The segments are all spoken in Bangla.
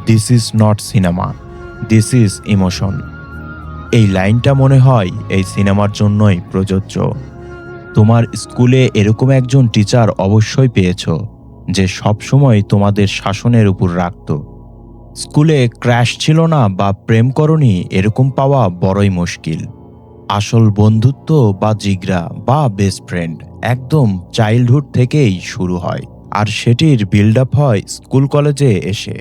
This is not cinema, this is emotion. এই লাইনটা মনে হয় এই সিনেমার জন্যই প্রযোজ্য। তোমার স্কুলে এরকম একজন টিচার অবশ্যই পেয়েছো যে সবসময় তোমাদের শাসনের উপর রাখত। স্কুলে ক্র্যাশ ছিল না বা প্রেম করনি এরকম পাওয়া বড়ই মুশকিল। আসল বন্ধুত্ব বা জিগরা বা বেস্ট ফ্রেন্ড একদম চাইল্ডহুড থেকেই শুরু হয়, আর সেটির বিল্ড আপ হয় স্কুল কলেজে এসে।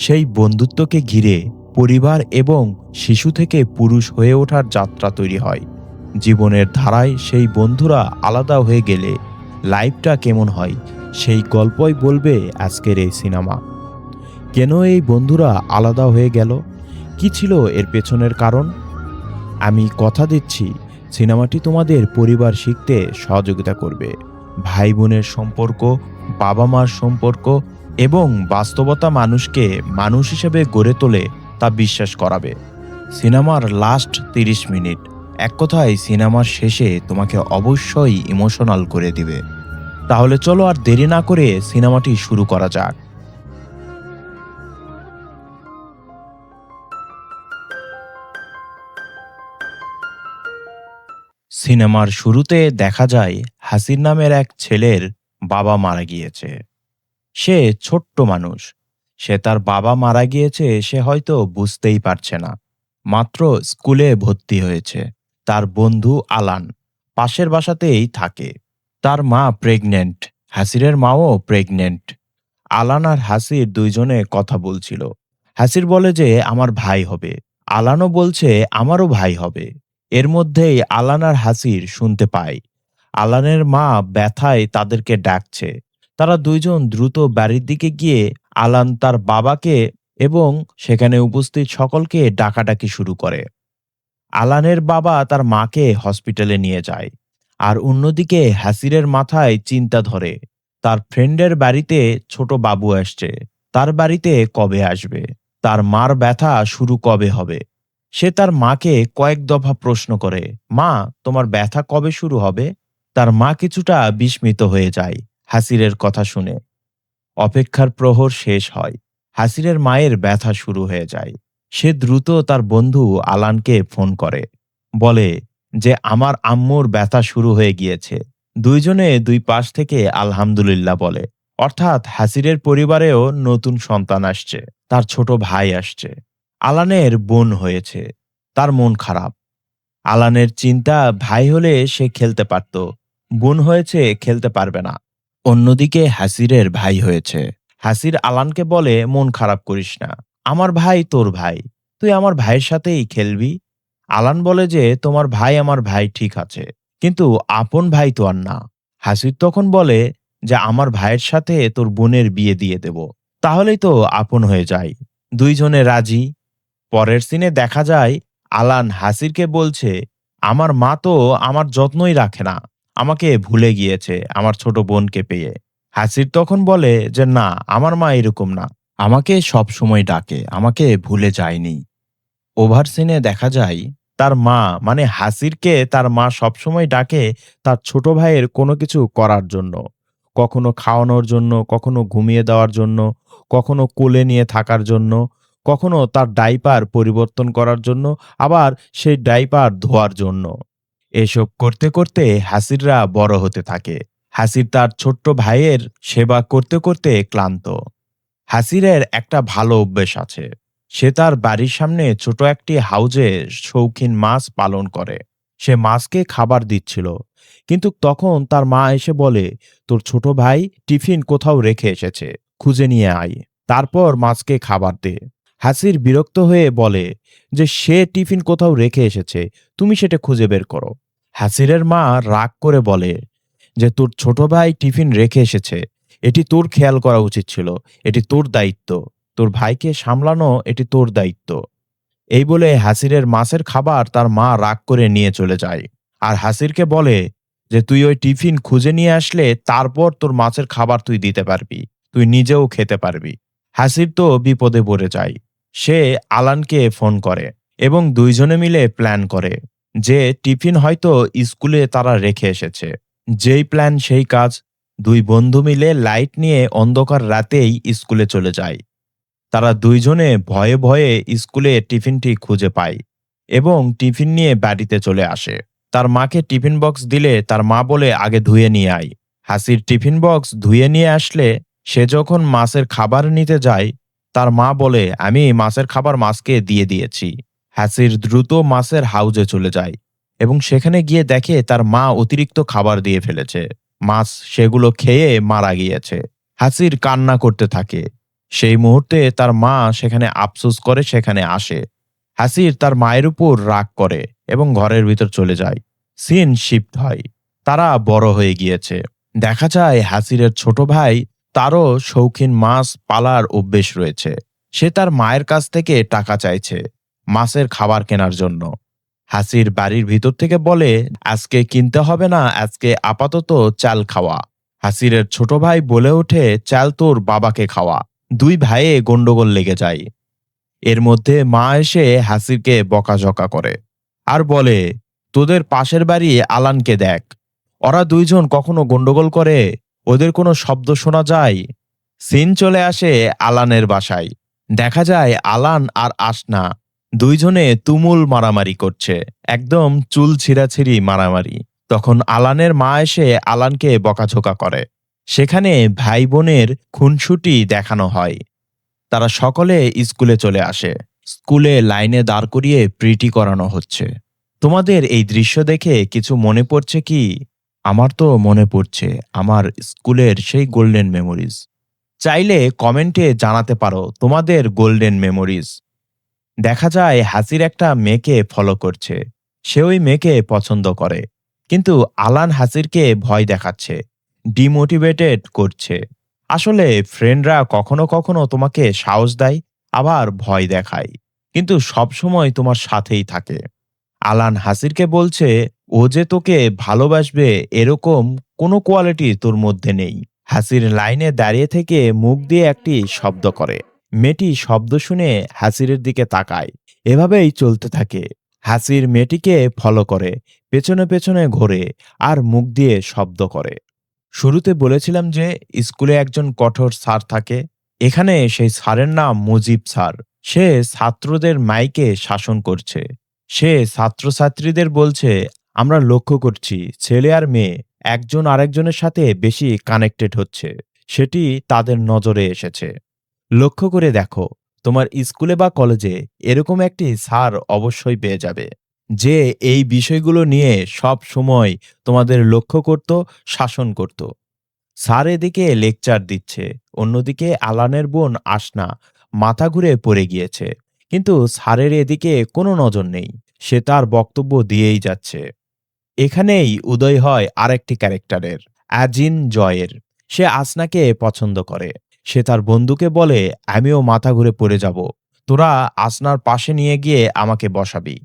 সেই বন্ধুত্বকে ঘিরে পরিবার এবং শিশু থেকে পুরুষ হয়ে ওঠার যাত্রা তৈরি হয়। জীবনের ধারায় সেই বন্ধুরা আলাদা হয়ে গেলে লাইফটা কেমন হয় সেই গল্পই বলবে আজকের এই সিনেমা। কেন এই বন্ধুরা আলাদা হয়ে গেল, কি ছিল এর পেছনের কারণ? আমি কথা দিচ্ছি সিনেমাটি তোমাদের পরিবার শিখতে সহযোগিতা করবে। ভাই বোনের সম্পর্ক, বাবা মার সম্পর্ক এবং বাস্তবতা মানুষকে মানুষ হিসেবে গড়ে তোলে তা বিশ্বাস করাবে। সিনেমার লাস্ট 30 মিনিট এক কথায় সিনেমার শেষে তোমাকে অবশ্যই ইমোশনাল করে দিবে। তাহলে চলো আর দেরি না করে সিনেমাটি শুরু করা যাক। সিনেমার শুরুতে দেখা যায় হাসির নামের এক ছেলের বাবা মারা গিয়েছে। সে ছোট্ট মানুষ, সে তার বাবা মারা গিয়েছে সে হয়তো বুঝতেই পারছে না। মাত্র স্কুলে ভর্তি হয়েছে। তার বন্ধু আলান পাশের বাসাতেই থাকে। তার মা প্রেগনেন্ট, হাসিরের মাও প্রেগনেন্ট। আলান আর হাসির দুইজনে কথা বলছিল। হাসির বলে যে আমার ভাই হবে, আলানও বলছে আমারও ভাই হবে। এর মধ্যেই আলান আর হাসির শুনতে পায় আলানের মা ব্যথায় তাদেরকে ডাকছে। তারা দুইজন দ্রুত বাড়ির দিকে গিয়ে আলান তার বাবাকে এবং সেখানে উপস্থিত সকলকে ডাকাডাকি শুরু করে। আলানের বাবা তার মাকে হসপিটালে নিয়ে যায়। আর অন্যদিকে হাসিরের মাথায় চিন্তা ধরে, তার ফ্রেন্ডের বাড়িতে ছোট বাবু আসছে, তার বাড়িতে কবে আসবে, তার মার ব্যথা শুরু কবে হবে। সে তার মাকে কয়েক দফা প্রশ্ন করে, মা তোমার ব্যথা কবে শুরু হবে? তার মা কিছুটা বিস্মিত হয়ে যায় হাসিরের কথা শুনে। অপেক্ষার প্রহর শেষ হয়, হাসিরের মায়ের ব্যথা শুরু হয়ে যায়। সে দ্রুত তার বন্ধু আলানকে ফোন করে, বলে যে আমার আম্মুর ব্যথা শুরু হয়ে গিয়েছে। দুইজনে দুই পাশ থেকে আলহামদুলিল্লাহ বলে। অর্থাৎ হাসিরের পরিবারেও নতুন সন্তান আসছে, তার ছোট ভাই আসছে। আলানের বোন হয়েছে, তার মন খারাপ। আলানের চিন্তা ভাই হলে সে খেলতে পারত, বোন হয়েছে খেলতে পারবে না। অন্যদিকে হাসিরের ভাই হয়েছে। হাসির আলানকে বলে মন খারাপ করিস না, আমার ভাই তোর ভাই, তুই আমার ভাইয়ের সাথেই খেলবি। আলান বলে যে তোমার ভাই আমার ভাই ঠিক আছে, কিন্তু আপন ভাই তো আর না। হাসির তখন বলে যে আমার ভাইয়ের সাথে তোর বোনের বিয়ে দিয়ে দেব, তাহলেই তো আপন হয়ে যায়। দুইজনে রাজি। পরের সিনে দেখা যায় আলান হাসিরকে বলছে, আমার মা তো আমার যত্নই রাখে না, আমাকে ভুলে গিয়েছে আমার ছোট বোনকে পেয়ে। হাসির তখন বলে যে না, আমার মা এরকম না, আমাকে সব সময় ডাকে, আমাকে ভুলে যায়নি। ওভার সিনে দেখা যায় তার মা মানে হাসিরকে তার মা সবসময় ডাকে তার ছোট ভাইয়ের কোনো কিছু করার জন্য। কখনো খাওয়ানোর জন্য, কখনো ঘুমিয়ে দেওয়ার জন্য, কখনো কোলে নিয়ে থাকার জন্য, কখনো তার ডাইপার পরিবর্তন করার জন্য, আবার সেই ডাইপার ধোয়ার জন্য। এসব করতে করতে হাসিররা বড় হতে থাকে। হাসির তার ছোট্ট ভাইয়ের সেবা করতে করতে ক্লান্ত। হাসিরের একটা ভালো অভ্যেস আছে, সে তার বাড়ির সামনে ছোট একটি হাউজে শৌখিন মাছ পালন করে। সে মাছকে খাবার দিচ্ছিল, কিন্তু তখন তার মা এসে বলে, তোর ছোট ভাই টিফিন কোথাও রেখে এসেছে, খুঁজে নিয়ে আয়, তারপর মাছকে খাবার দে। হাসির বিরক্ত হয়ে বলে যে সে টিফিন কোথাও রেখে এসেছে, তুমি সেটা খুঁজে বের করো। হাসিরের মা রাগ করে বলে যে তোর ছোট ভাই টিফিন রেখে এসেছে, এটি তোর খেয়াল করা উচিত ছিল, এটি তোর দায়িত্ব, তোর ভাইকে সামলানো এটি তোর দায়িত্ব। এই বলে হাসিরের মাছের খাবার তার মা রাগ করে নিয়ে চলে যায়। আর হাসিরকে বলে যে তুই ওই টিফিন খুঁজে নিয়ে আসলে তারপর তোর মাছের খাবার তুই দিতে পারবি, তুই নিজেও খেতে পারবি। হাসির তো বিপদে পড়ে যায়। সে আলানকে ফোন করে এবং দুইজনে মিলে প্ল্যান করে যে টিফিন হয়তো স্কুলে তারা রেখে এসেছে। যেই প্ল্যান সেই কাজ। দুই বন্ধু মিলে লাইট নিয়ে অন্ধকার রাতেই স্কুলে চলে যায়। তারা দুইজনে ভয়ে ভয়ে স্কুলে টিফিনটি খুঁজে পায় এবং টিফিন নিয়ে বাড়িতে চলে আসে। তার মাকে টিফিন বক্স দিলে তার মা বলে আগে ধুয়ে নিয়ে আয়। হাসির টিফিন বক্স ধুয়ে নিয়ে আসলে সে যখন মাছের খাবার নিতে যায়, তার মা বলে আমি মাছের খাবার মাছকে দিয়ে দিয়েছি। হাসির দ্রুত মাছের হাউজে চলে যায় এবং সেখানে গিয়ে দেখে তার মা অতিরিক্ত খাবার দিয়ে ফেলেছে। মাছ সেগুলো খেয়ে মারা গিয়েছে। হাসির কান্না করতে থাকে। সেই মুহূর্তে তার মা সেখানে আফসোস করে সেখানে আসে। হাসির তার মায়ের উপর রাগ করে এবং ঘরের ভিতর চলে যায়। সিন শিফট হয়। তারা বড় হয়ে গিয়েছে। দেখা যায় হাসিরের ছোট ভাই, তারও শৌখিন মাছ পালার অভ্যেস রয়েছে। সে তার মায়ের কাছ থেকে টাকা চাইছে মাছের খাবার কেনার জন্য। হাসির বাড়ির ভিতর থেকে বলে আজকে কিনতে হবে না, আজকে আপাতত চাল খাওয়া। হাসিরের ছোট ভাই বলে ওঠে চাল তোর বাবাকে খাওয়া। দুই ভাইয়ে গন্ডগোল লেগে যায়। এর মধ্যে মা এসে হাসিরকে বকাঝকা করে আর বলে তোদের পাশের বাড়ি আলানকে দেখ, ওরা দুইজন কখনো গন্ডগোল করে, ওদের কোনো শব্দ শোনা যায়। সিন চলে আসে আলানের বাসায়। দেখা যায় আলান আর আসনা দুইজনে তুমুল মারামারি করছে, একদম চুল ছিঁড়াছিঁড়ি মারামারি। তখন আলানের মা এসে আলানকে বকাঝকা করে। সেখানে ভাই বোনের খুনসুটি দেখানো হয়। তারা সকলে স্কুলে চলে আসে। স্কুলে লাইনে দাঁড় করিয়ে প্রিটি করানো হচ্ছে। তোমাদের এই দৃশ্য দেখে কিছু মনে পড়ছে কি? আমার তো মনে পড়ছে আমার স্কুলের সেই গোল্ডেন মেমোরিজ। চাইলে কমেন্টে জানাতে পারো তোমাদের গোল্ডেন মেমোরিজ। দেখা যায় হাসির একটা মেয়েকে ফলো করছে। সে ওই মেয়েকে পছন্দ করে। কিন্তু আলান হাসিরকে ভয় দেখাচ্ছে, ডিমোটিভেটেড করছে। আসলে ফ্রেন্ডরা কখনো কখনো তোমাকে সাহস দেয়, আবার ভয় দেখায়, কিন্তু সবসময় তোমার সাথেই থাকে। আলান হাসিরকে বলছে ও যে তোকে ভালোবাসবে এরকম কোনো কোয়ালিটি তোর মধ্যে নেই। হাসির লাইনে দাঁড়িয়ে থেকে মুখ দিয়ে একটি শব্দ করে। মেয়েটি শব্দ শুনে হাসিরের দিকে তাকায়। এভাবেই চলতে থাকে। হাসির মেয়েটিকে ফলো করে, পেছনে পেছনে ঘোরে আর মুখ দিয়ে শব্দ করে। শুরুতে বলেছিলাম যে স্কুলে একজন কঠোর স্যার থাকে। এখানে সেই স্যারের নাম মুজিব স্যার। সে ছাত্রদের মাইকে শাসন করছে। সে ছাত্রছাত্রীদের বলছে আমরা লক্ষ্য করছি ছেলে আর মেয়ে একজন আরেকজনের সাথে বেশি কানেক্টেড হচ্ছে। সেটি তাদের নজরে এসেছে। লক্ষ্য করে দেখো, তোমার স্কুলে বা কলেজে এরকম একটি স্যার অবশ্যই পেয়ে যাবে, যে এই বিষয়গুলো নিয়ে সব সময় তোমাদের লক্ষ্য করত, শাসন করত। স্যার এদিকে লেকচার দিচ্ছে, অন্যদিকে আলানের বোন আসনা মাথা ঘুরে পড়ে গিয়েছে। কিন্তু স্যারের এদিকে কোনো নজর নেই। সে তার বক্তব্য দিয়েই যাচ্ছে। এখানেই উদয় হয় আরেকটি ক্যারেক্টারের, অ্যাজিন জয়ের। সে আসনাকে পছন্দ করে। সে তার বন্ধুকে বলে আমিও মাথা ঘুরে পড়ে যাব, তোরা আসনার পাশে নিয়ে গিয়ে আমাকে বসাবি।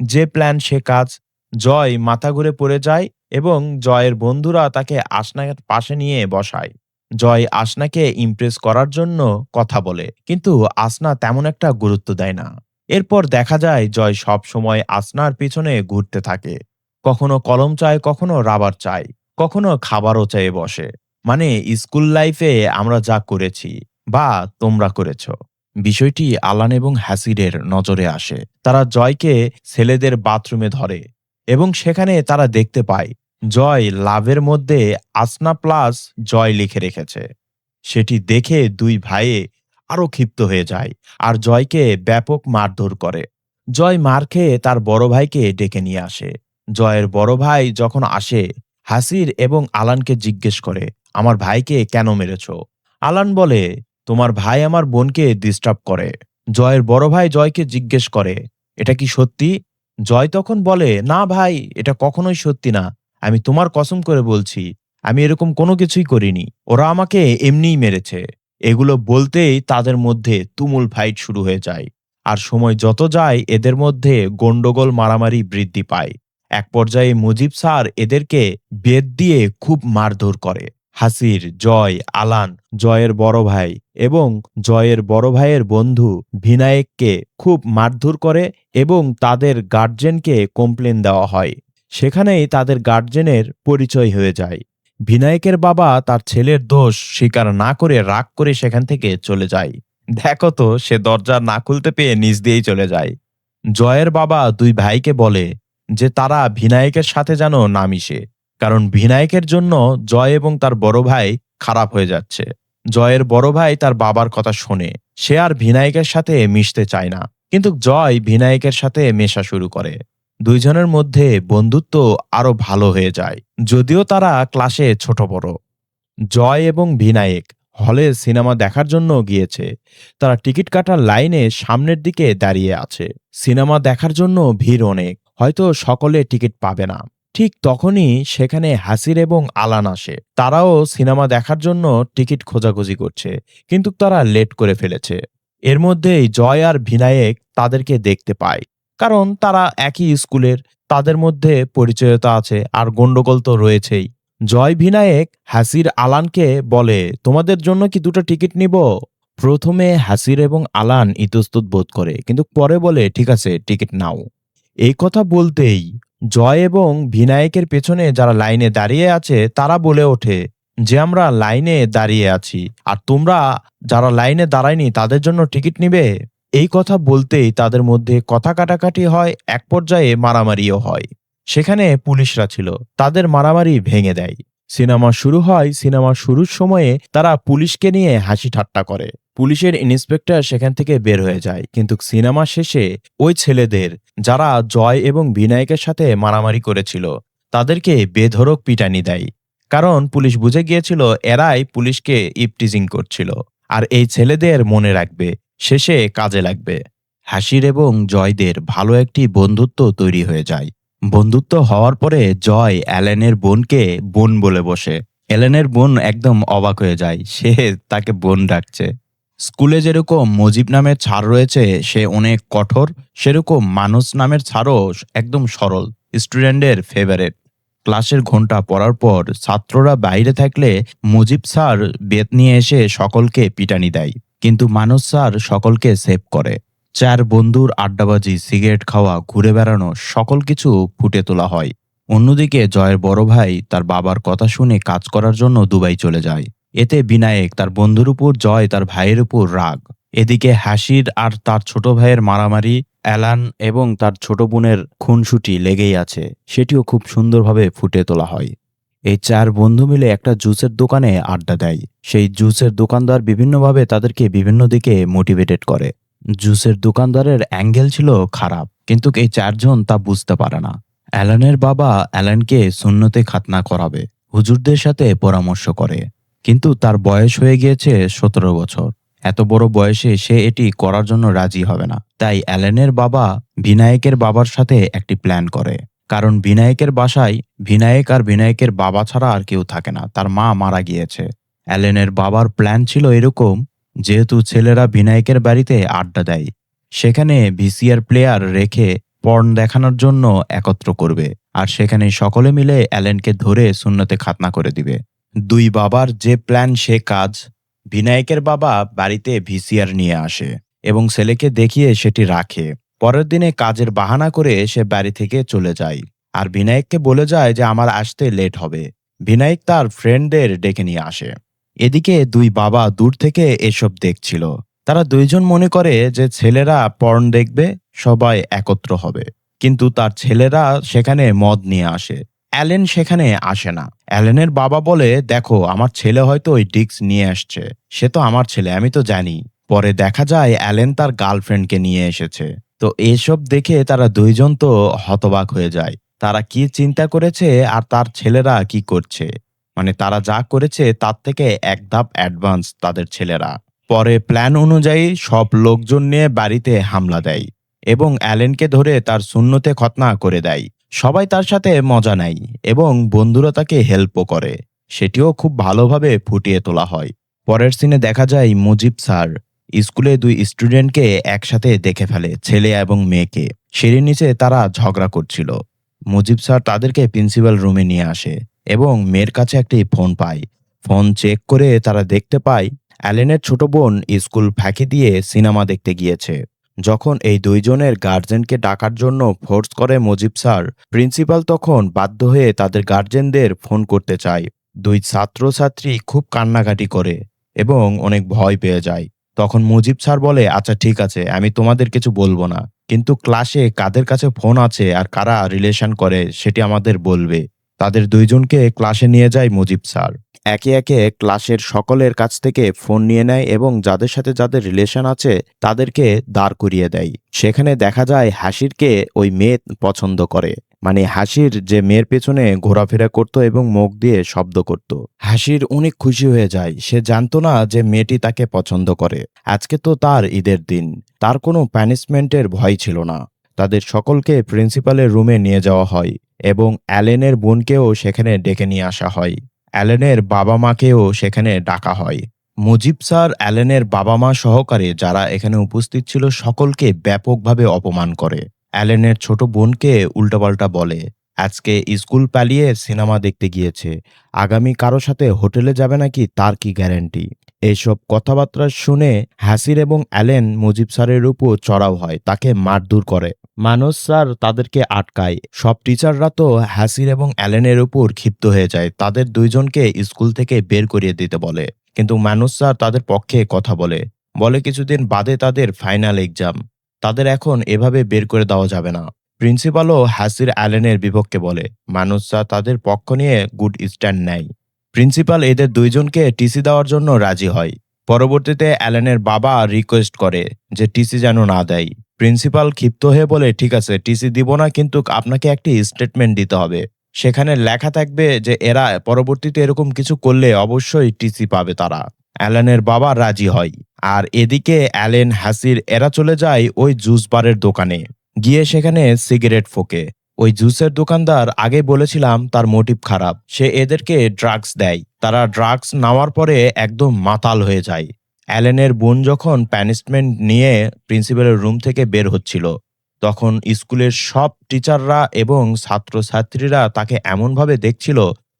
যে প্ল্যান সে কাজ। জয় মাথা ঘুরে পড়ে যায় এবং জয়ের বন্ধুরা তাকে আসনার পাশে নিয়ে বসায়। জয় আসনাকে ইমপ্রেস করার জন্য কথা বলে, কিন্তু আসনা তেমন একটা গুরুত্ব দেয় না। এরপর দেখা যায় জয় সব সময় আসনার পিছনে ঘুরতে থাকে। কখনো কলম চায়, কখনো রাবার চায়, কখনো খাবারও চেয়ে বসে। মানে স্কুল লাইফে আমরা যা করেছি বা তোমরা করেছ, বিষয়টি আলান এবং হ্যাসিরের নজরে আসে। তারা জয়কে ছেলেদের বাথরুমে ধরে এবং সেখানে তারা দেখতে পায় জয় লাভের মধ্যে আসনা প্লাস জয় লিখে রেখেছে। সেটি দেখে দুই ভাইয়ে আরো ক্ষিপ্ত হয়ে যায় আর জয়কে ব্যাপক মারধর করে। জয় মার খেয়ে তার বড় ভাইকে ডেকে নিয়ে আসে। জয়ের বড় ভাই যখন আসে, হাসির এবং আলানকে জিজ্ঞেস করে আমার ভাইকে কেন মেরেছ? আলান বলে তোমার ভাই আমার বোনকে ডিস্টার্ব করে। জয়ের বড় ভাই জয়কে জিজ্ঞেস করে এটা কি সত্যি? জয় তখন বলে না ভাই, এটা কখনোই সত্যি না। আমি তোমার কসম করে বলছি আমি এরকম কোনো কিছুই করিনি, ওরা আমাকে এমনিই মেরেছে। এগুলো বলতেই তাদের মধ্যে তুমুল ফাইট শুরু হয়ে যায়। আর সময় যত যায় এদের মধ্যে গন্ডগোল মারামারি বৃদ্ধি পায়। এক পর্যায়ে মুজিব স্যার এদেরকে বেত দিয়ে খুব মারধর করে। হাসির, জয়, আলান, জয়ের বড় ভাই এবং জয়ের বড় ভাইয়ের বন্ধু ভিনায়েককে খুব মারধর করে এবং তাদের গার্জেনকে কমপ্লেন দেওয়া হয়। সেখানেই তাদের গার্জেনের পরিচয় হয়ে যায়। ভিনায়েকের বাবা তার ছেলের দোষ স্বীকার না করে রাগ করে সেখান থেকে চলে যায়। দেখো তো, সে দরজা না খুলতে পেয়ে নিচ দিয়েই চলে যায়। জয়ের বাবা দুই ভাইকে বলে যে তারা ভিনায়কের সাথে যেন না মিশে, কারণ ভিনায়কের জন্য জয় এবং তার বড় ভাই খারাপ হয়ে যাচ্ছে। জয়ের বড় ভাই তার বাবার কথা শোনে, সে আর ভিনায়কের সাথে মিশতে চায় না, কিন্তু জয় ভিনায়কের সাথে মেশা শুরু করে। দুইজনের মধ্যে বন্ধুত্ব আরো ভালো হয়ে যায়, যদিও তারা ক্লাসে ছোট বড়। জয় এবং ভিনায়েক হলে সিনেমা দেখার জন্য গিয়েছে। তারা টিকিট কাটার লাইনে সামনের দিকে দাঁড়িয়ে আছে। সিনেমা দেখার জন্য ভিড় অনেক, হয়তো সকলে টিকিট পাবে না। ঠিক তখনই সেখানে হাসির এবং আলান আসে। তারাও সিনেমা দেখার জন্য টিকিট খোঁজাখুঁজি করছে, কিন্তু তারা লেট করে ফেলেছে। এর মধ্যেই জয় আর ভিনায়েক তাদেরকে দেখতে পায়, কারণ তারা একই স্কুলের। তাদের মধ্যে পরিচয়তা আছে, আর গন্ডগোল তো রয়েছেই। জয় ভিনায়েক হাসির আলানকে বলে, তোমাদের জন্য কি দুটো টিকিট নিব? প্রথমে হাসির এবং আলান ইতস্তত বোধ করে, কিন্তু পরে বলে ঠিক আছে, টিকিট নাও। এই কথা বলতেই জয় এবং ভিনায়েকের পেছনে যারা লাইনে দাঁড়িয়ে আছে তারা বলে ওঠে যে আমরা লাইনে দাঁড়িয়ে আছি, আর তোমরা যারা লাইনে দাঁড়ায়নি তাদের জন্য টিকিট নিবে। এই কথা বলতেই তাদের মধ্যে কথা কাটাকাটি হয়, এক পর্যায়ে মারামারিও হয়। সেখানে পুলিশরা ছিল, তাদের মারামারি ভেঙে দেয়। সিনেমা শুরু হয়। সিনেমা শুরুর সময়ে তারা পুলিশকে নিয়ে হাসি ঠাট্টা করে। পুলিশের ইন্সপেক্টর সেখান থেকে বের হয়ে যায়, কিন্তু সিনেমা শেষে ওই ছেলেদের, যারা জয় এবং বিনায়কের সাথে মারামারি করেছিল, তাদেরকে বেধড়ক পিটানি দেয়। কারণ পুলিশ বুঝে গিয়েছিল এরাই পুলিশকে ইপটিজিং করছিল, আর এই ছেলেদের মনে রাখবে, শেষে কাজে লাগবে। হাসির এবং জয়দের ভালো একটি বন্ধুত্ব তৈরি হয়ে যায়। বন্ধুত্ব হওয়ার পরে জয় অ্যালেনের বোনকে বোন বলে বসে। অ্যালেনের বোন একদম অবাক হয়ে যায়, সে তাকে বোন ডাকছে। স্কুলে যেরকম মুজিব নামের ছাড় রয়েছে, সে অনেক কঠোর, সেরকম মানুষ নামের ছাড়ও একদম সরল, স্টুডেন্টের ফেভারেট। ক্লাসের ঘন্টা পড়ার পর ছাত্ররা বাইরে থাকলে মুজিব স্যার বেত নিয়ে এসে সকলকে পিটানি দেয়, কিন্তু মানুষ স্যার সকলকে সেভ করে। চার বন্ধুর আড্ডাবাজি, সিগারেট খাওয়া, ঘুরে বেড়ানো, সকল কিছু ফুটে তোলা হয়। অন্যদিকে জয়ের বড় ভাই তার বাবার কথা শুনে কাজ করার জন্য দুবাই চলে যায়। এতে বিনায়ক তার বন্ধুর উপর, জয় তার ভাইয়ের উপর রাগ। এদিকে হাসির আর তার ছোট ভাইয়ের মারামারি, অ্যালান এবং তার ছোট বোনের খুনসুটি লেগেই আছে, সেটিও খুব সুন্দরভাবে ফুটে তোলা হয়। এই চার বন্ধু মিলে একটা জুসের দোকানে আড্ডা দেয়। সেই জুসের দোকানদার বিভিন্নভাবে তাদেরকে বিভিন্ন দিকে মোটিভেটেড করে। জুসের দোকানদারের অ্যাঙ্গেল ছিল খারাপ, কিন্তু এই চারজন তা বুঝতে পারে না। অ্যালানের বাবা অ্যালানকে সুন্নতে খাতনা করাবে, হুজুরদের সাথে পরামর্শ করে, কিন্তু তার বয়স হয়ে গিয়েছে 17 বছর। এত বড় বয়সে সে এটি করার জন্য রাজি হবে না। তাই অ্যালেনের বাবা বিনায়কের বাবার সাথে একটি প্ল্যান করে, কারণ বিনায়কের বাসায় বিনায়ক আর বিনায়কের বাবা ছাড়া আর কেউ থাকে না, তার মা মারা গিয়েছে। অ্যালেনের বাবার প্ল্যান ছিল এরকম, যেহেতু ছেলেরা বিনায়কের বাড়িতে আড্ডা দেয়, সেখানে ভিসিআর প্লেয়ার রেখে পর্ন দেখানোর জন্য একত্র করবে, আর সেখানে সকলে মিলে অ্যালেনকে ধরে সুন্নতে খাতনা করে দিবে। দুই বাবার যে প্ল্যান সে কাজ। বিনায়কের বাবা বাড়িতে ভিসিআর নিয়ে আসে এবং ছেলেকে দেখিয়ে সেটি রাখে। পরের দিনে কাজের বাহানা করে সে বাড়ি থেকে চলে যায়, আর বিনায়ককে বলে যায় যে আমার আসতে লেট হবে। বিনায়ক তার ফ্রেন্ডদের ডেকে নিয়ে আসে। এদিকে দুই বাবা দূর থেকে এসব দেখছিল। তারা দুইজন মনে করে যে ছেলেরা পর্ন দেখবে, সবাই একত্র হবে, কিন্তু তার ছেলেরা সেখানে মদ নিয়ে আসে। অ্যালেন সেখানে আসে না। অ্যালেনের বাবা বলে, দেখো আমার ছেলে হয়তো ওই ডিস্ক নিয়ে আসছে, সে তো আমার ছেলে, আমি তো জানি। পরে দেখা যায় অ্যালেন তার গার্লফ্রেন্ডকে নিয়ে এসেছে। তো এসব দেখে তারা দুইজন তো হতবাক হয়ে যায়। তারা কি চিন্তা করেছে আর তার ছেলেরা কি করছে, মানে তারা যা করেছে তার থেকে এক ধাপ অ্যাডভান্স তাদের ছেলেরা। পরে প্ল্যান অনুযায়ী সব লোকজন নিয়ে বাড়িতে হামলা দেয় এবং অ্যালেনকে ধরে তার সুন্নতে খতনা করে দেয়। সবাই তার সাথে মজা নেয় এবং বন্ধুরা তাকে হেল্পও করে, সেটিও খুব ভালোভাবে ফুটিয়ে তোলা হয়। পরের সিনে দেখা যায় মুজিব স্যার স্কুলে দুই স্টুডেন্টকে একসাথে দেখে ফেলে, ছেলে এবং মেয়েকে। সিঁড়ির নিচে তারা ঝগড়া করছিল। মুজিব স্যার তাদেরকে প্রিন্সিপাল রুমে নিয়ে আসে এবং মেয়ের কাছে একটি ফোন পায়। ফোন চেক করে তারা দেখতে পায় অ্যালেনের ছোট বোন স্কুল ফাঁকি দিয়ে সিনেমা দেখতে গিয়েছে। যখন এই দুইজনের গার্জেনকে ডাকার জন্য ফোর্স করে মুজিব স্যার, প্রিন্সিপাল তখন বাধ্য হয়ে তাদের গার্জেনদের ফোন করতে চায়। দুই ছাত্রছাত্রী খুব কান্নাকাটি করে এবং অনেক ভয় পেয়ে যায়। তখন মুজিব স্যার বলে, আচ্ছা ঠিক আছে, আমি তোমাদের কিছু বলবো না, কিন্তু ক্লাসে কাদের কাছে ফোন আছে আর কারা রিলেশন করে সেটি আমাদের বলবে। তাদের দুইজনকে ক্লাসে নিয়ে যায় মুজিব স্যার। একে একে ক্লাসের সকলের কাছ থেকে ফোন নিয়ে নেয় এবং যাদের সাথে যাদের রিলেশন আছে তাদেরকে দাঁড় করিয়ে দেয়। সেখানে দেখা যায় হাসিরকে ওই মেয়ে পছন্দ করে। মানে হাসির যে মেয়ের পেছনে ঘোরাফেরা করত এবং মুখ দিয়ে শব্দ করত। হাসির অনেক খুশি হয়ে যায়। সে জানতো না যে মেয়েটি তাকে পছন্দ করে। আজকে তো তার ঈদের দিন। তার কোনো প্যানিশমেন্টের ভয় ছিল না। তাদের সকলকে প্রিন্সিপালের রুমে নিয়ে যাওয়া হয় এবং অ্যালেনের বোনকেও সেখানে ডেকে নিয়ে আসা হয়। অ্যালেনের বাবা মাকেও সেখানে ডাকা হয়। মুজিব স্যার অ্যালেনের বাবা মা সহকারে যারা এখানে উপস্থিত ছিল সকলকে ব্যাপকভাবে অপমান করে। অ্যালেনের ছোট বোনকে উল্টাপাল্টা বলে, আজকে স্কুল পালিয়ে সিনেমা দেখতে গিয়েছে, আগামী কারো সাথে হোটেলে যাবে নাকি তার কি গ্যারান্টি। এইসব কথাবার্তা শুনে হাসির এবং অ্যালেন মুজিব স্যারের উপর চড়াও হয়, তাকে মারধর করে। মানস স্যার তাদেরকে আটকায়। সব টিচাররা তো হাসির এবং অ্যালেনের উপর ক্ষিপ্ত হয়ে যায়, তাদের দুইজনকে স্কুল থেকে বের করিয়ে দিতে বলে। কিন্তু মানস স্যার তাদের পক্ষে কথা বলে, বলে কিছুদিন বাদে তাদের ফাইনাল এক্সাম, তাদের এখন এভাবে বের করে দেওয়া যাবে না। প্রিন্সিপালও হাসির অ্যালেনের বিপক্ষে বলে। মানুষ স্যার তাদের পক্ষ নিয়ে গুড স্ট্যান্ড নেয়। প্রিন্সিপাল এদের দুইজনকে টিসি দেওয়ার জন্য রাজি হয়। পরবর্তীতে অ্যালেনের বাবা রিকোয়েস্ট করে যে টিসি যেন না দেয়। প্রিন্সিপাল ক্ষিপ্ত হয়ে বলে, ঠিক আছে টিসি দিব না, কিন্তু আপনাকে একটি স্টেটমেন্ট দিতে হবে। সেখানে লেখা থাকবে যে এরা পরবর্তীতে এরকম কিছু করলে অবশ্যই টিসি পাবে তারা। অ্যালেনের বাবা রাজি হয়। আর এদিকে অ্যালেন, হাসির এরা চলে যায় ওই জুস বারের দোকানে। গিয়ে সেখানে সিগারেট ফোকে। ওই জুসের দোকানদার আগে বলেছিলাম তার মোটিভ খারাপ, সে এদেরকে ড্রাগস দেয়। তারা ড্রাগস নেওয়ার পরে একদম মাতাল হয়ে যায়। অ্যালেনের বোন যখন প্যানিশমেন্ট নিয়ে প্রিন্সিপালের রুম থেকে বের হচ্ছিল, তখন স্কুলের সব টিচাররা এবং ছাত্রছাত্রীরা তাকে এমনভাবে দেখছিল,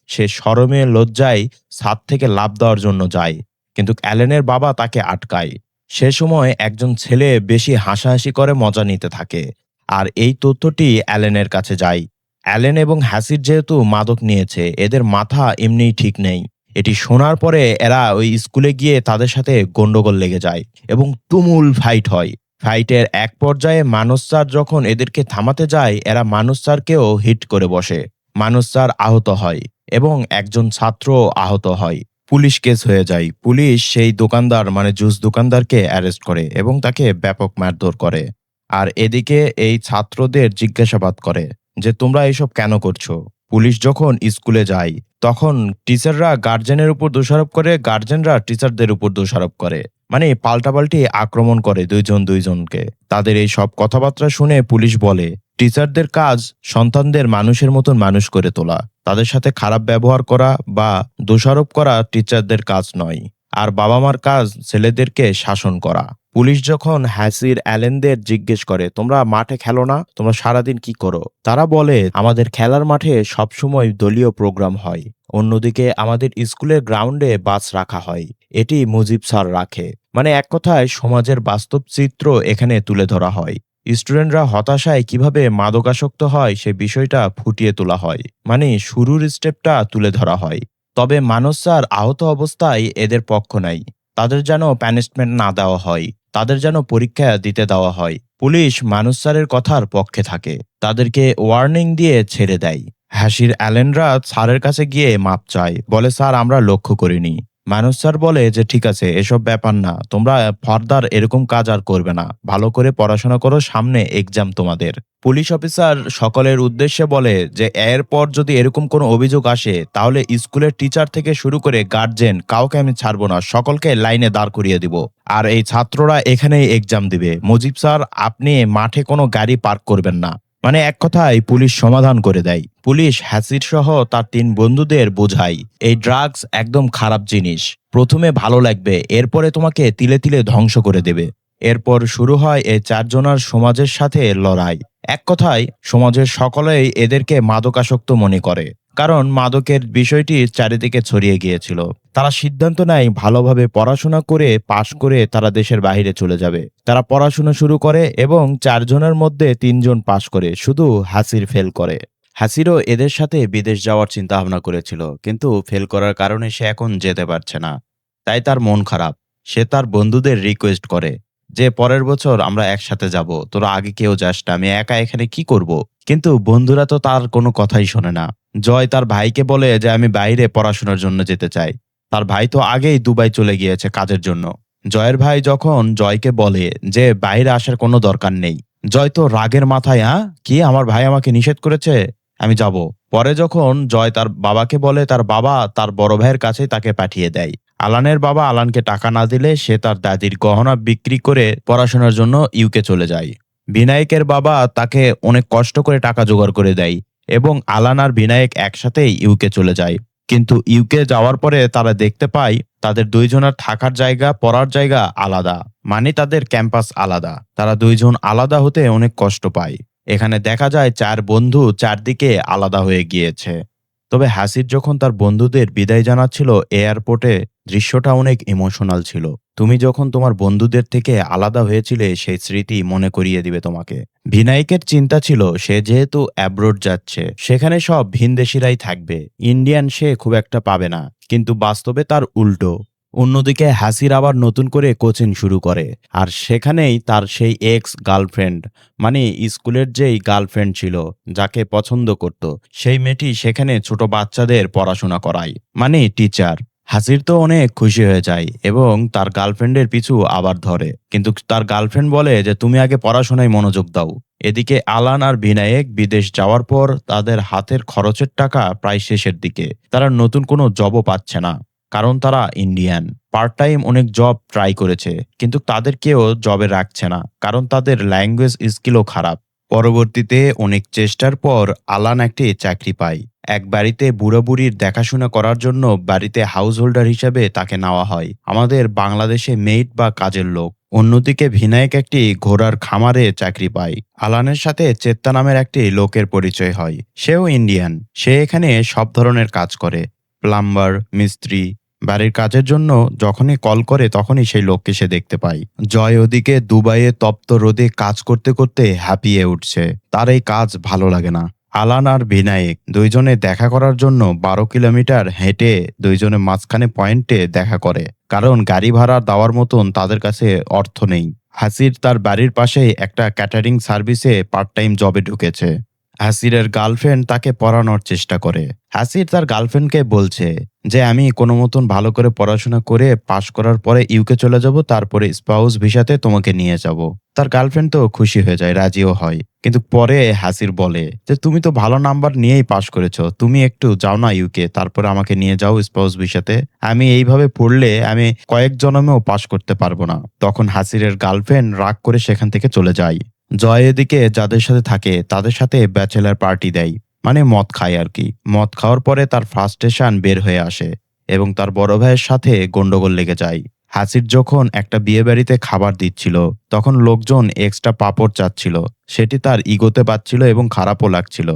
সে শরমে লজ্জায় ছাদ থেকে লাফ দেওয়ার জন্য যায়, কিন্তু অ্যালেনের বাবা তাকে আটকায়। সে সময় একজন ছেলে বেশি হাসাহাসি করে মজা নিতে থাকে, আর এই তথ্যটি অ্যালেনের কাছে যায়। অ্যালেন এবং হ্যাসিড যেহেতু মাদক নিয়েছে, এদের মাথা এমনিই ঠিক নেই। এটি শোনার পরে এরা ওই স্কুলে গিয়ে তাদের সাথে গন্ডগোল লেগে যায় এবং তুমুল ফাইট হয়। ফাইটের এক পর্যায়ে মানস স্যার যখন এদেরকে থামাতে যায়, এরা মানস স্যারকেও হিট করে বসে। মানস স্যার আহত হয় এবং একজন ছাত্র আহত হয়। পুলিশ কেস হয়ে যায়। পুলিশ সেই দোকানদার মানে জুস দোকানদারকে অ্যারেস্ট করে এবং তাকে ব্যাপক মারধর করে। আর এদিকে এই ছাত্রদের জিজ্ঞাসাবাদ করে যে তোমরা এইসব কেন করছো। পুলিশ যখন স্কুলে যায় তখন টিচাররা গার্জেনের উপর দোষারোপ করে, গার্জেনরা টিচারদের উপর দোষারোপ করে। মানে পাল্টাপাল্টি আক্রমণ করে দুইজন দুইজনকে। তাদের এই সব কথাবার্তা শুনে পুলিশ বলে, টিচারদের কাজ সন্তানদের মানুষের মতন মানুষ করে তোলা, তাদের সাথে খারাপ ব্যবহার করা বা দোষারোপ করা টিচারদের কাজ নয়। আর বাবা মার কাজ ছেলেদেরকে শাসন করা। পুলিশ যখন হ্যাসির অ্যালেনদের জিজ্ঞেস করে, তোমরা মাঠে খেলো না, তোমরা সারাদিন কি করো, তারা বলে আমাদের খেলার মাঠে সবসময় দলীয় প্রোগ্রাম হয়, অন্যদিকে আমাদের স্কুলের গ্রাউন্ডে বাস রাখা হয়, এটি মুজিব স্যার রাখে। মানে এক কথায় সমাজের বাস্তব চিত্র এখানে তুলে ধরা হয়। স্টুডেন্টরা হতাশায় কিভাবে মাদকাসক্ত হয় সে বিষয়টা ফুটিয়ে তোলা হয়, মানে শুরুর স্টেপটা তুলে ধরা হয়। তবে মানস স্যার আহত অবস্থায় এদের পক্ষ নাই। তাদের যেন প্যানিশমেন্ট না দেওয়া হয়, তাদের যেন পরীক্ষা দিতে দেওয়া হয়। পুলিশ মানস স্যারের কথার পক্ষে থাকে, তাদেরকে ওয়ার্নিং দিয়ে ছেড়ে দেয়। হাসির অ্যালেনরা স্যারের কাছে গিয়ে মাপ চায়, বলে স্যার আমরা লক্ষ্য করিনি। মানস স্যার বলে যে ঠিক আছে, এসব ব্যাপার না, তোমরা ফার্দার এরকম কাজ আর করবে না, ভালো করে পড়াশোনা করো, সামনে এক্সাম তোমাদের। পুলিশ অফিসার সকলের উদ্দেশ্যে বলে যে এরপর যদি এরকম কোনো অভিযোগ আসে তাহলে স্কুলের টিচার থেকে শুরু করে গার্জেন কাউকে আমি ছাড়বো না, সকলকে লাইনে দাঁড় করিয়ে দিব। আর এই ছাত্ররা এখানেই এক্সাম দিবে। মুজিব স্যার আপনি মাঠে কোনো গাড়ি পার্ক করবেন না। মানে এক কথায় পুলিশ সমাধান করে দেয়। পুলিশ হ্যাসিড সহ তার 3 বন্ধুদের বোঝায় এই ড্রাগস একদম খারাপ জিনিস, প্রথমে ভালো লাগবে, এরপরে তোমাকে তিলে তিলে ধ্বংস করে দেবে। এরপর শুরু হয় এই 4 জনার সমাজের সাথে লড়াই। এক কথায় সমাজের সকলেই এদেরকে মাদকাসক্ত মনে করে, কারণ মাদকের বিষয়টি চারিদিকে ছড়িয়ে গিয়েছিল। তারা সিদ্ধান্ত নেয় ভালোভাবে পড়াশোনা করে পাশ করে তারা দেশের বাইরে চলে যাবে। তারা পড়াশোনা শুরু করে এবং 4 জনের মধ্যে 3 জন পাশ করে, শুধু হাসির ফেল করে। হাসিরও এদের সাথে বিদেশ যাওয়ার চিন্তা ভাবনা করেছিল, কিন্তু ফেল করার কারণে সে এখন যেতে পারছে না, তাই তার মন খারাপ। সে তার বন্ধুদের রিকোয়েস্ট করে যে পরের বছর আমরা একসাথে যাব, তোরা আগে কেউ যাস না, আমি একা এখানে কি করব। কিন্তু বন্ধুরা তো তার কোনো কথাই শোনে না। জয় তার ভাইকে বলে যে আমি বাইরে পড়াশোনার জন্য যেতে চাই। তার ভাই তো আগেই দুবাই চলে গিয়েছে কাজের জন্য। জয়ের ভাই যখন জয়কে বলে যে বাইরে আসার কোনো দরকার নেই, জয় তো রাগের মাথায়, কি আমার ভাই আমাকে নিষেধ করেছে, আমি যাব। পরে যখন জয় তার বাবাকে বলে, তার বাবা তার বড় ভাইয়ের কাছে তাকে পাঠিয়ে দেয়। আলানের বাবা আলানকে টাকা না দিলে সে তার দাদির গহনা বিক্রি করে পড়াশোনার জন্য ইউকে চলে যায়। বিনায়কের বাবা তাকে অনেক কষ্ট করে টাকা জোগাড় করে দেয় এবং আলান আর বিনায়ক একসাথেই ইউকে চলে যায়। কিন্তু ইউকে যাওয়ার পরে তারা দেখতে পায় তাদের দুইজনের থাকার জায়গা, পড়ার জায়গা আলাদা। মানে তাদের ক্যাম্পাস আলাদা। তারা দুইজন আলাদা হতে অনেক কষ্ট পায়। এখানে দেখা যায় চার বন্ধু চারদিকে আলাদা হয়ে গিয়েছে। তবে হাসির যখন তার বন্ধুদের বিদায় জানাচ্ছিল এয়ারপোর্টে, দৃশ্যটা অনেক ইমোশনাল ছিল। তুমি যখন তোমার বন্ধুদের থেকে আলাদা হয়েছিলে সেই স্মৃতি মনে করিয়ে দিবে তোমাকে। ভিনায়কের চিন্তা ছিল সে যেহেতু অ্যাব্রোড যাচ্ছে সেখানে সব ভিনদেশীরাই থাকবে, ইন্ডিয়ান সে খুব একটা পাবে না। কিন্তু বাস্তবে তার উল্টো। অন্যদিকে হাসির আবার নতুন করে কোচিং শুরু করে, আর সেখানেই তার সেই এক্স গার্লফ্রেন্ড, মানে স্কুলের যেই গার্লফ্রেন্ড ছিল যাকে পছন্দ করত, সেই মেয়েটি সেখানে ছোট বাচ্চাদের পড়াশোনা করায়, মানে টিচার। হাসির তো অনেক খুশি হয়ে যায় এবং তার গার্লফ্রেন্ডের পিছু আবার ধরে। কিন্তু তার গার্লফ্রেন্ড বলে যে তুমি আগে পড়াশোনায় মনোযোগ দাও। এদিকে আলান আর বিনায়ক বিদেশ যাওয়ার পর তাদের হাতের খরচের টাকা প্রায় শেষের দিকে। তারা নতুন কোনো জবও পাচ্ছে না, কারণ তারা ইন্ডিয়ান। পার্ট টাইম অনেক জব ট্রাই করেছে, কিন্তু তাদের কেউ জবে রাখছে না, কারণ তাদের ল্যাঙ্গুয়েজ স্কিলও খারাপ। পরবর্তীতে অনেক চেষ্টার পর আলান একটি চাকরি পায়। এক বাড়িতে বুড়ো বুড়ির দেখাশোনা করার জন্য বাড়িতে হাউস হোল্ডার হিসেবে তাকে নেওয়া হয়, আমাদের বাংলাদেশে মেইড বা কাজের লোক। অন্যদিকে ভিনায়ক একটি ঘোড়ার খামারে চাকরি পায়। আলানের সাথে চেত্তা নামের একটি লোকের পরিচয় হয়, সেও ইন্ডিয়ান। সে এখানে সব ধরনের কাজ করে, প্লাম্বার, মিস্ত্রি। বাড়ির কাজের জন্য যখনই কল করে তখনই সেই লোককে সে দেখতে পায়। জয় ওদিকে দুবাইয়ে তপ্ত রোদে কাজ করতে করতে হাঁপিয়ে উঠছে, তার এই কাজ ভালো লাগে না। আলান আর বিনায়ক দুইজনে দেখা করার জন্য 12 কিলোমিটার হেঁটে দুইজনে মাঝখানে পয়েন্টে দেখা করে, কারণ গাড়ি ভাড়া দেওয়ার মতন তাদের কাছে অর্থ নেই। হাসির তার বাড়ির পাশেই একটা ক্যাটারিং সার্ভিসে পার্ট টাইম জবে ঢুকেছে। হাসিরের গার্লফ্রেন্ড তাকে পড়ানোর চেষ্টা করে। হাসির তার গার্লফ্রেন্ডকে বলছে যে আমি কোনো মতন ভালো করে পড়াশোনা করে পাশ করার পরে ইউকে চলে যাব, তারপরে স্পাউস ভিসাতে তোমাকে নিয়ে যাব। তার গার্লফ্রেন্ড তো খুশি হয়ে যায়, রাজিও হয়। কিন্তু পরে হাসির বলে যে তুমি তো ভালো নাম্বার নিয়েই পাশ করেছো, তুমি একটু যাও না ইউকে, তারপরে আমাকে নিয়ে যাও স্পাউস ভিসাতে। আমি এইভাবে পড়লে আমি কয়েক জন্মেও পাশ করতে পারবো না। তখন হাসিরের গার্লফ্রেন্ড রাগ করে সেখান থেকে চলে যায়। জয় এদিকে যাদের সাথে থাকে তাদের সাথে ব্যাচেলার পার্টি দেয়, মানে মদ খায় আর কি। মদ খাওয়ার পরে তার ফ্রাস্ট্রেশন বের হয়ে আসে এবং তার বড় ভাইয়ের সাথে গন্ডগোল লেগে যায়। হাসির যখন একটা বিয়ে বাড়িতে খাবার দিচ্ছিল তখন লোকজন এক্সট্রা পাঁপড় চাচ্ছিল, সেটি তার ইগোতে পাচ্ছিল এবং খারাপও লাগছিল।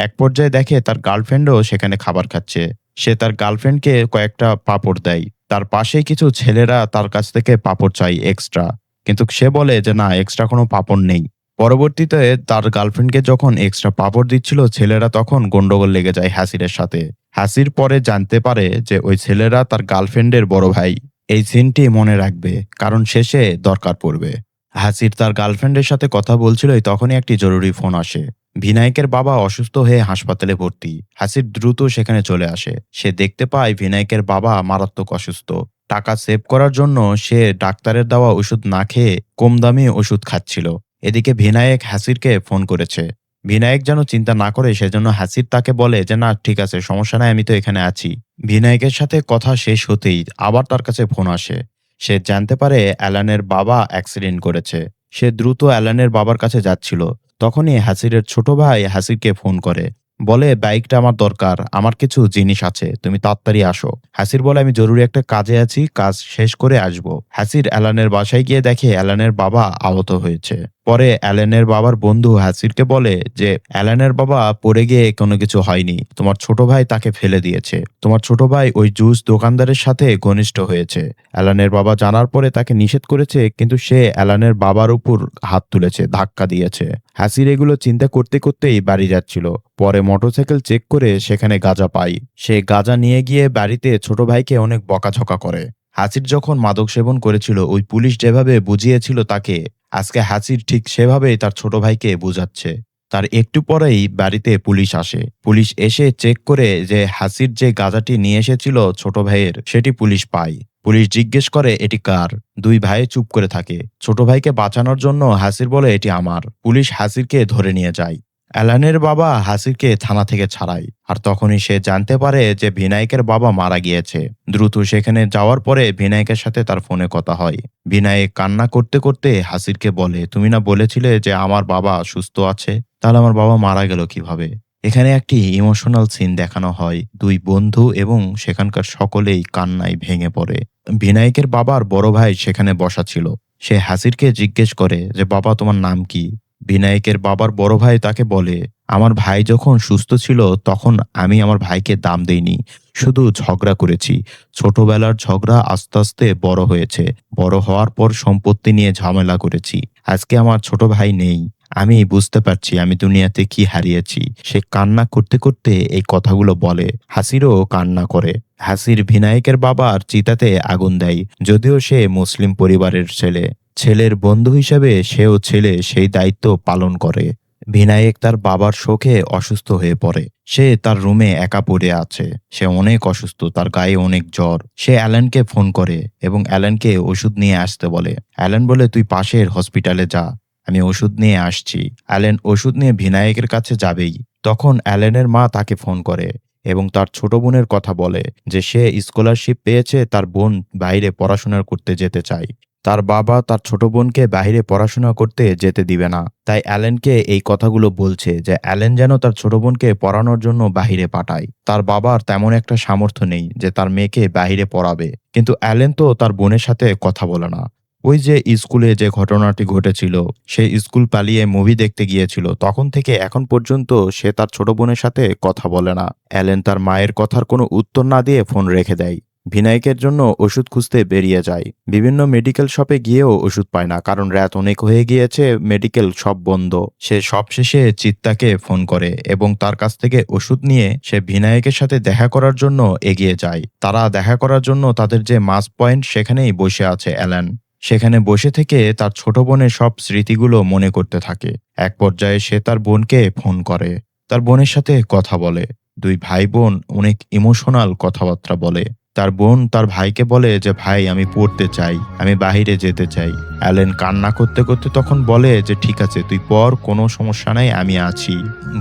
এক পর্যায়ে দেখে তার গার্লফ্রেন্ডও সেখানে খাবার খাচ্ছে, সে তার গার্লফ্রেন্ডকে কয়েকটা পাঁপড় দেয়। তার পাশেই কিছু ছেলেরা তার কাছ থেকে পাঁপড় চাই এক্সট্রা, কিন্তু সে বলে যে না, এক্সট্রা কোনো পাঁপড় নেই। পরবর্তীতে তার গার্লফ্রেন্ডকে যখন এক্সট্রা পাপড় দিচ্ছিল ছেলেরা, তখন গন্ডগোল লেগে যায় হাসিরের সাথে। হাসির পরে জানতে পারে যে ওই ছেলেরা তার গার্লফ্রেন্ডের বড় ভাই। এই সিনটি মনে রাখবে, কারণ শেষে দরকার পড়বে। হাসির তার গার্লফ্রেন্ডের সাথে কথা বলছিলই তখনই একটি জরুরি ফোন আসে। ভিনায়কের বাবা অসুস্থ হয়ে হাসপাতালে ভর্তি। হাসির দ্রুত সেখানে চলে আসে। সে দেখতে পায় ভিনায়কের বাবা মারাত্মক অসুস্থ। টাকা সেভ করার জন্য সে ডাক্তারের দেওয়া ওষুধ না খেয়ে কম দামি ওষুধ খাচ্ছিল। এদিকে ভিনায়ক হাসিরকে ফোন করেছে। ভিনায়ক যেন চিন্তা না করে সেজন্য হাসির তাকে বলে যে না ঠিক আছে, সমস্যা নাই, আমি তো এখানে আছি। ভিনায়কের সাথে কথা শেষ হতেই আবার তার কাছে ফোন আসে। সে জানতে পারে অ্যালানের বাবা অ্যাক্সিডেন্ট করেছে। সে দ্রুত অ্যালানের বাবার কাছে যাচ্ছিল, তখনই হাসিরের ছোট ভাই হাসিরকে ফোন করে, বলে বাইকটা আমার দরকার, আমার কিছু জিনিস আছে, তুমি তাড়াতাড়ি আসো। হাসির বলে আমি জরুরি একটা কাজে আছি, কাজ শেষ করে আসবো। হাসির অ্যালানের বাসায় গিয়ে দেখে অ্যালানের বাবা আহত হয়েছে। পরে অ্যালানের বাবার বন্ধু হাসিরকে বলে যে অ্যালানের বাবা পড়ে গিয়ে কোনো কিছু হয়নি, তোমার ছোট ভাই তাকে ফেলে দিয়েছে। তোমার ছোট ভাই ওই জুস দোকানদারের সাথে ঘনিষ্ঠ হয়েছে। অ্যালানের বাবা জানার পরে তাকে নিষেধ করেছে, কিন্তু সে অ্যালানের বাবার উপর হাত তুলেছে, ধাক্কা দিয়েছে। হাসির এগুলো চিন্তা করতে করতেই বাড়ি যাচ্ছিল। পরে মোটরসাইকেল চেক করে সেখানে গাঁজা পায়। সে গাঁজা নিয়ে গিয়ে বাড়িতে ছোট ভাইকে অনেক বকাঝকা করে। হাসির যখন মাদক সেবন করেছিল ওই পুলিশ যেভাবে বুঝিয়েছিল তাকে, আজকে হাসির ঠিক সেভাবেই তার ছোট ভাইকে বুঝাচ্ছে। তার একটু পরেই বাড়িতে পুলিশ আসে। পুলিশ এসে চেক করে যে হাসির যে গাঁজাটি নিয়ে এসেছিল ছোট ভাইয়ের সেটি পুলিশ পায়। পুলিশ জিজ্ঞেস করে এটি কার? দুই ভাই চুপ করে থাকে। ছোট ভাইকে বাঁচানোর জন্য হাসির বলে এটি আমার। পুলিশ হাসিরকে ধরে নিয়ে যায়। অ্যালানের বাবা হাসিরকে থানা থেকে ছাড়ায়। আর তখনই সে জানতে পারে যে ভিনায়কের বাবা মারা গিয়েছে। দ্রুত সেখানে যাওয়ার পরে ভিনায়কের সাথে তার ফোনে কথা হয়। ভিনায়ক কান্না করতে করতে হাসিরকে বলে, তুমি না বলেছিলে যে আমার বাবা সুস্থ আছে, তাহলে আমার বাবা মারা গেল কিভাবে? এখানে একটি ইমোশনাল সিন দেখানো হয়। দুই বন্ধু এবং সেখানকার সকলেই কান্নায় ভেঙে পড়ে। ভিনায়কের বাবার বড় ভাই সেখানে বসা ছিল। সে হাসিরকে জিজ্ঞেস করে যে বাবা তোমার নাম কি? বিনায়কের বাবার বড় ভাই তাকে বলে, আমার ভাই যখন সুস্থ ছিল তখন আমি আমার ভাইকে দাম দেইনি, শুধু ঝগড়া করেছি। ছোটবেলার ঝগড়া আস্তে আস্তে বড় হয়েছে। বড় হওয়ার পর সম্পত্তি নিয়ে ঝামেলা করেছি। আজকে আমার ছোট ভাই নেই। আমি বুঝতে পারছি আমি দুনিয়াতে কি হারিয়েছি। সে কান্না করতে করতে এই কথাগুলো বলে। হাসিরও কান্না করে। হাসির ভিনায়কের বাবার চিতাতে আগুন দেয়। যদিও সে মুসলিম পরিবারের ছেলে, ছেলের বন্ধু হিসেবে সেও ছেলে সেই দায়িত্ব পালন করে। ভিনায়েক তার বাবার শোকে অসুস্থ হয়ে পড়ে। সে তার রুমে একা পড়ে আছে। সে অনেক অসুস্থ, তার গায়ে অনেক জ্বর। সে অ্যালেনকে ফোন করে এবং অ্যালেনকে ওষুধ নিয়ে আসতে বলে। অ্যালেন বলে তুই পাশের হসপিটালে যা, আমি ওষুধ নিয়ে আসছি। অ্যালেন ওষুধ নিয়ে ভিনায়েকের কাছে যাবেই তখন অ্যালেনের মা তাকে ফোন করে এবং তার ছোট বোনের কথা বলে যে সে স্কলারশিপ পেয়েছে, তার বোন বাইরে পড়াশোনা করতে যেতে চায়। তার বাবা তার ছোট বোনকে বাইরে পড়াশোনা করতে যেতে দিবে না। তাই অ্যালেনকে এই কথাগুলো বলছে যে অ্যালেন যেন তার ছোট বোনকে পড়ানোর জন্য বাহিরে পাঠায়। তার বাবার তেমন একটা সামর্থ্য নেই যে তার মেয়েকে বাহিরে পড়াবে। কিন্তু অ্যালেন তো তার বোনের সাথে কথা বলে না। ওই যে স্কুলে যে ঘটনাটি ঘটেছিল, সে স্কুল পালিয়ে মুভি দেখতে গিয়েছিল, তখন থেকে এখন পর্যন্ত সে তার ছোট বোনের সাথে কথা বলে না। অ্যালেন তার মায়ের কথার কোনো উত্তর না দিয়ে ফোন রেখে দেয়। ভিনায়কের জন্য ওষুধ খুঁজতে বেরিয়ে যায়। বিভিন্ন মেডিকেল শপে গিয়েও ওষুধ পায় না, কারণ রাত অনেক হয়ে গিয়েছে, মেডিকেল সব বন্ধ। সে সবশেষে চিত্তাকে ফোন করে এবং তার কাছ থেকে ওষুধ নিয়ে সে ভিনায়কের সাথে দেখা করার জন্য এগিয়ে যায়। তারা দেখা করার জন্য তাদের যে মাস পয়েন্ট সেখানেই বসে আছে অ্যালান। সেখানে বসে থেকে তার ছোট বোনের সব স্মৃতিগুলো মনে করতে থাকে। এক পর্যায়ে সে তার বোনকে ফোন করে, তার বোনের সাথে কথা বলে। দুই ভাই বোন অনেক ইমোশনাল কথাবার্তা বলে। তার বোন তার ভাইকে বলে যে ভাই আমি পড়তে চাই, আমি বাহিরে যেতে চাই। অ্যালেন কান্না করতে করতে তখন বলে যে ঠিক আছে তুই পড়, কোনো সমস্যা নাই, আমি আছি।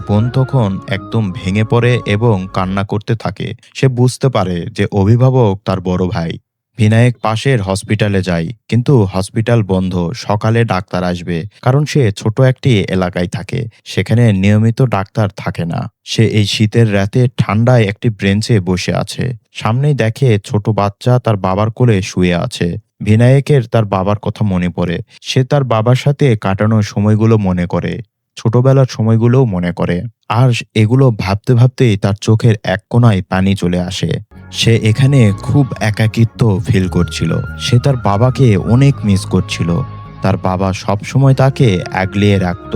বোন তখন একদম ভেঙে পড়ে এবং কান্না করতে থাকে। সে বুঝতে পারে যে অভিভাবক তার বড় ভাই। ভিনায়েক পাশের হসপিটালে যায়, কিন্তু হসপিটাল বন্ধ। সকালে ডাক্তার আসবে, কারণ সে ছোট একটি এলাকায় থাকে, সেখানে নিয়মিত ডাক্তার থাকে না। সে এই শীতের রাতে ঠান্ডায় একটি ব্রেঞ্চে বসে আছে। সামনেই দেখে ছোট বাচ্চা তার বাবার কোলে শুয়ে আছে। ভিনায়েকের তার বাবার কথা মনে পড়ে। সে তার বাবার সাথে কাটানো সময়গুলো মনে করে, ছোটবেলার সময়গুলোও মনে করে। আর এগুলো ভাবতে ভাবতেই তার চোখের এক কোণায় পানি চলে আসে। সে এখানে খুব একাকিত্ব ফিল করছিল। সে তার বাবাকে অনেক মিস করছিল। তার বাবা সব সময় তাকে আগলিয়ে রাখত।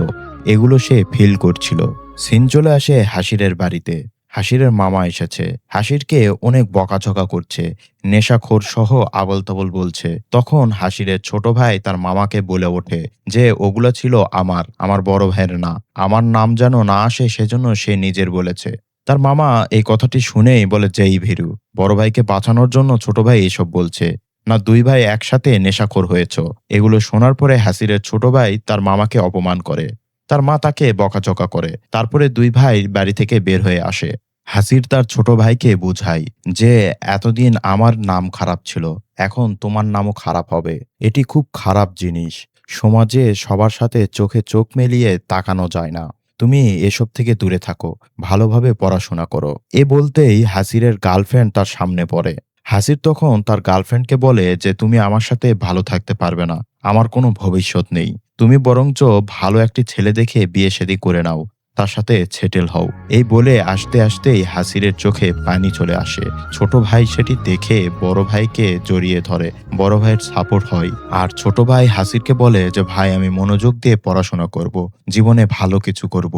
এগুলো সে ফিল করছিল। সিন চলে আসে হাসিরের বাড়িতে। হাসিরের মামা এসেছে। হাসিরকে অনেক বকাঝকা করছে, নেশাখোর সহ আবল তাবল বলছে। তখন হাসিরের ছোট ভাই তার মামাকে বলে ওঠে যে ওগুলো ছিল আমার বড় ভাইয়ের না, আমার নাম যেন না আসে সেজন্য সে নিজের বলেছে। তার মামা এই কথাটি শুনেই বলে যেই ভীরু, বড় ভাইকে বাঁচানোর জন্য ছোট ভাই এসব বলছে না, দুই ভাই একসাথে নেশাখোর হয়েছ। এগুলো শোনার পরে হাসিরের ছোট ভাই তার মামাকে অপমান করে। তার মা তাকে বকাঝকা করে। তারপরে দুই ভাই বাড়ি থেকে বের হয়ে আসে। হাসির তার ছোট ভাইকে বুঝায় যে এতদিন আমার নাম খারাপ ছিল, এখন তোমার নামও খারাপ হবে। এটি খুব খারাপ জিনিস। সমাজে সবার সাথে চোখে চোখ মিলিয়ে তাকানো যায় না। তুমি এসব থেকে দূরে থাকো, ভালোভাবে পড়াশোনা করো। এ বলতেই হাসিরের গার্লফ্রেন্ড তার সামনে পড়ে। হাসির তখন তার গার্লফ্রেন্ডকে বলে যে তুমি আমার সাথে ভালো থাকতে পারবে না, আমার কোনো ভবিষ্যৎ নেই। তুমি বরঞ্চ ভালো একটি ছেলে দেখে বিয়ে শাদী করে নাও, তার সাথে সেটেল হও। এই বলে আসতে আসতেই হাসিরের চোখে পানি চলে আসে। ছোট ভাই সেটি দেখে বড় ভাইকে জড়িয়ে ধরে। বড় ভাইয়ের সাপোর্ট হয়। আর ছোট ভাই হাসিরকে বলে যে ভাই আমি মনোযোগ দিয়ে পড়াশোনা করব, জীবনে ভালো কিছু করব।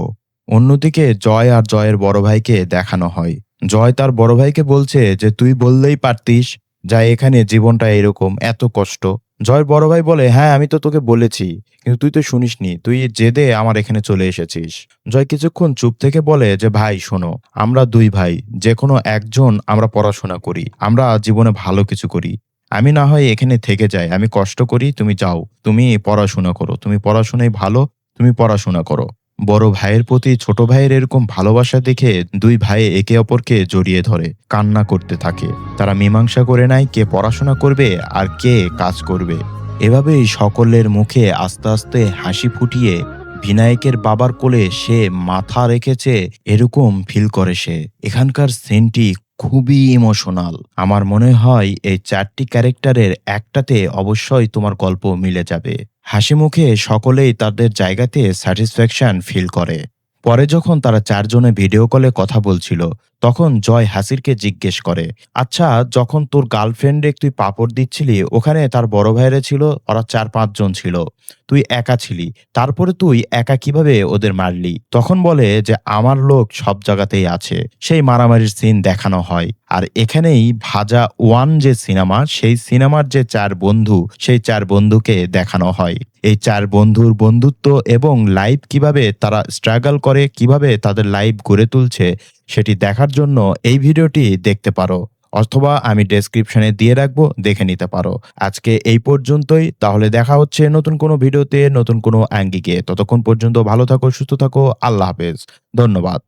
অন্যদিকে জয় আর জয়ের বড় ভাইকে দেখানো হয়। জয় তার বড় ভাইকে বলছে যে তুই বললেই পারতিস, যা এখানে জীবনটা এরকম, এত কষ্ট। জয়ের বড় ভাই বলে, "হ্যাঁ, আমি তো তোকে বলেছি। কিন্তু তুই তো শুনিসনি। তুই জেদে আমার এখানে চলে এসেছিস।" জয় কিছুক্ষণ চুপ থেকে বলে যে, "ভাই শোনো, আমরা ২ ভাই। যেকোনো একজন আমরা পড়াশোনা করি। আমরা জীবনে ভালো কিছু করি। আমি না হয় এখানে থেকে যাই। আমি কষ্ট করি, তুমি যাও। তুমি পড়াশোনা করো। তুমি পড়াশোনায় ভালো, তুমি পড়াশোনা করো।" বড় ভাইয়ের প্রতি ছোট ভাইয়ের এরকম ভালোবাসা দেখে ২ ভাই একে অপরকে জড়িয়ে ধরে, কান্না করতে থাকে। তারা মীমাংসা করে নেয় কে পড়াশোনা করবে আর কে কাজ করবে। এভাবেই সকলের মুখে আস্তে আস্তে হাসি ফুটিয়ে বিনায়কের বাবার কোলে সে মাথা রেখেছে এরকম ফিল করে সে। এখানকার সিনটি খুবই ইমোশনাল। আমার মনে হয় এই ৪টি ক্যারেক্টারের একটাতে অবশ্যই তোমার গল্প মিলে যাবে। হাসি মুখে সকলেই তাদের জায়গাতে স্যাটিসফ্যাকশন ফিল করে। পরে যখন তারা ৪ জনে ভিডিও কলে কথা বলছিল, তখন জয় হাসিরকে জিজ্ঞেস করে, "আচ্ছা, যখন তোর গার্লফ্রেন্ডে তুই পাপড় দিচ্ছিলি, ওখানে তার বড় ভাইয়েরা ছিল, ওরা ৪-৫ জন ছিল। তুই একা ছিলি। তারপরে তুই একা কিভাবে ওদের মারলি?" তখন বলে যে, "আমার লোক সব জায়গাতেই আছে।" সেই মারামারির সিন দেখানো হয়। আর এখানেই ভাজা 1 যে সিনেমা, সেই সিনেমার যে ৪ বন্ধু, সেই ৪ বন্ধুকে দেখানো হয়। এই ৪ বন্ধুর বন্ধুত্ব এবং লাইফ কিভাবে তারা স্ট্রাগল করে, কিভাবে তাদের লাইফ গড়ে তুলছে, সেটি দেখার জন্য এই ভিডিওটি দেখতে পারো। অথবা আমি ডেসক্রিপশনে দিয়ে রাখবো, দেখে নিতে পারো। আজকে এই পর্যন্তই। তাহলে দেখা হচ্ছে নতুন কোনো ভিডিওতে, নতুন কোনো আঙ্গিকে। ততক্ষণ পর্যন্ত ভালো থাকো, সুস্থ থাকো। আল্লাহ হাফেজ। ধন্যবাদ।